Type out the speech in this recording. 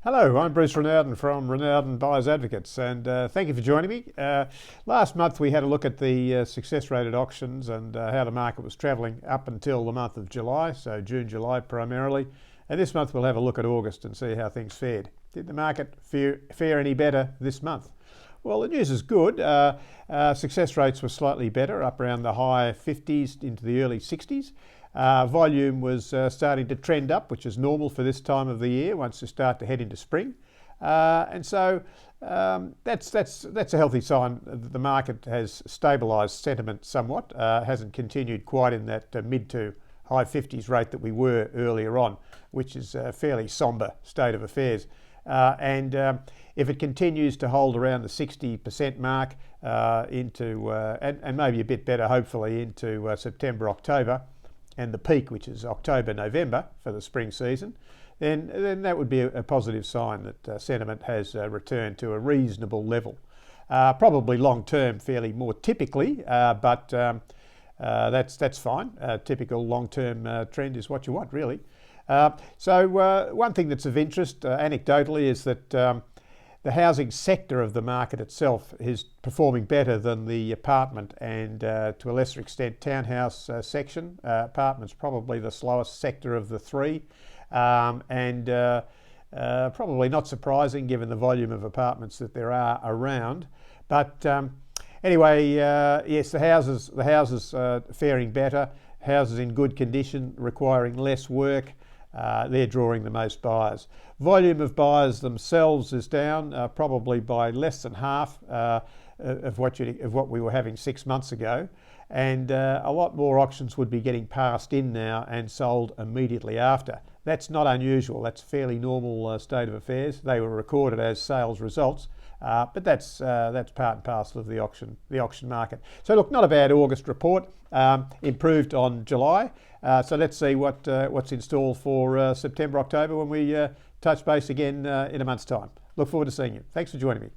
Hello, I'm Bruce Ronalden from Ronalden Buyers Advocates, and thank you for joining me. Last month we had a look at the success rate at auctions and how the market was travelling up until the month of July, so June, July primarily. And this month we'll have a look at August and see how things fared. Did the market fare any better this month? Well, the news is good. Success rates were slightly better, up around the high 50s into the early 60s. Volume was starting to trend up, which is normal for this time of the year once you start to head into spring. And so that's a healthy sign that the market has stabilised sentiment somewhat, hasn't continued quite in that mid to high 50s rate that we were earlier on, which is a fairly sombre state of affairs. If it continues to hold around the 60% mark and maybe a bit better hopefully into September, October, and the peak, which is October, November for the spring season, then that would be a positive sign that sentiment has returned to a reasonable level. Probably long term, fairly more typically, but that's fine. Typical long term trend is what you want, really. One thing that's of interest, anecdotally, is that the housing sector of the market itself is performing better than the apartment and to a lesser extent townhouse section. Apartments probably the slowest sector of the three, and probably not surprising given the volume of apartments that there are around. But anyway, yes, the houses faring better, houses in good condition, requiring less work. They're drawing the most buyers. Volume of buyers themselves is down probably by less than half of what we were having 6 months ago, and a lot more auctions would be getting passed in now and sold immediately after. That's not unusual. That's a fairly normal state of affairs. They were recorded as sales results, but that's part and parcel of the auction market. So look, not a bad August report. Improved on July. So let's see what's in store for September, October when we touch base again in a month's time. Look forward to seeing you. Thanks for joining me.